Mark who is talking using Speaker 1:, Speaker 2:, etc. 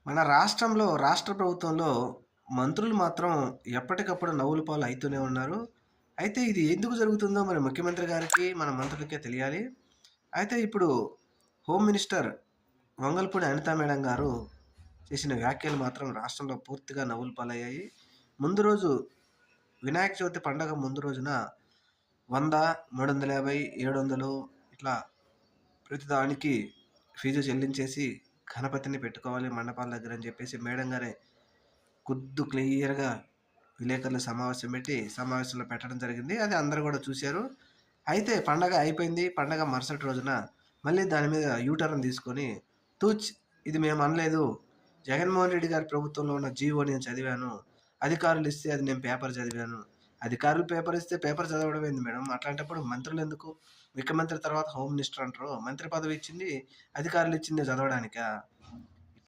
Speaker 1: మన రాష్ట్రంలో, రాష్ట్ర ప్రభుత్వంలో మంత్రులు మాత్రం ఎప్పటికప్పుడు నవ్వుల పాలు అయితూనే ఉన్నారు. అయితే ఇది ఎందుకు జరుగుతుందో మరి ముఖ్యమంత్రి గారికి, మన మంత్రులకే తెలియాలి. అయితే ఇప్పుడు home minister Vangalapudi Anitha madam గారు చేసిన వ్యాఖ్యలు మాత్రం రాష్ట్రంలో పూర్తిగా నవ్వుల పాలయ్యాయి. ముందు రోజు వినాయక చవితి పండగ ముందు రోజున 100, 350, 700 ఇట్లా ప్రతిదానికి ఫీజు చెల్లించేసి గణపతిని పెట్టుకోవాలి మండపాల దగ్గర అని చెప్పేసి మేడం గారే క్లియర్‌గా విలేకరుల సమావేశం పెట్టి, సమావేశంలో పెట్టడం జరిగింది. అది అందరూ గూడా చూసారు. అయితే పండగ అయిపోయింది. పండగ మరుసటి రోజున మళ్ళీ దాని మీద యూ టర్న్ తీసుకొని, తూచ్ ఇది మేమనలేదు. జగన్మోహన్ రెడ్డి గారి ప్రభుత్వంలో ఉన్న జీవో నేను చదివాను. అధికారులు ఇస్తే అది నేను పేపర్ చదివాను. అధికారులు పేపర్ ఇస్తే పేపర్ చదవడం ఏంది మేడం? అట్లాంటప్పుడు మంత్రులెందుకు? ముఖ్యమంత్రి తర్వాత హోమ్ మినిస్టర్ అంటారు. మంత్రి పదవి ఇచ్చింది అధికారులు ఇచ్చింది చదవడానికా?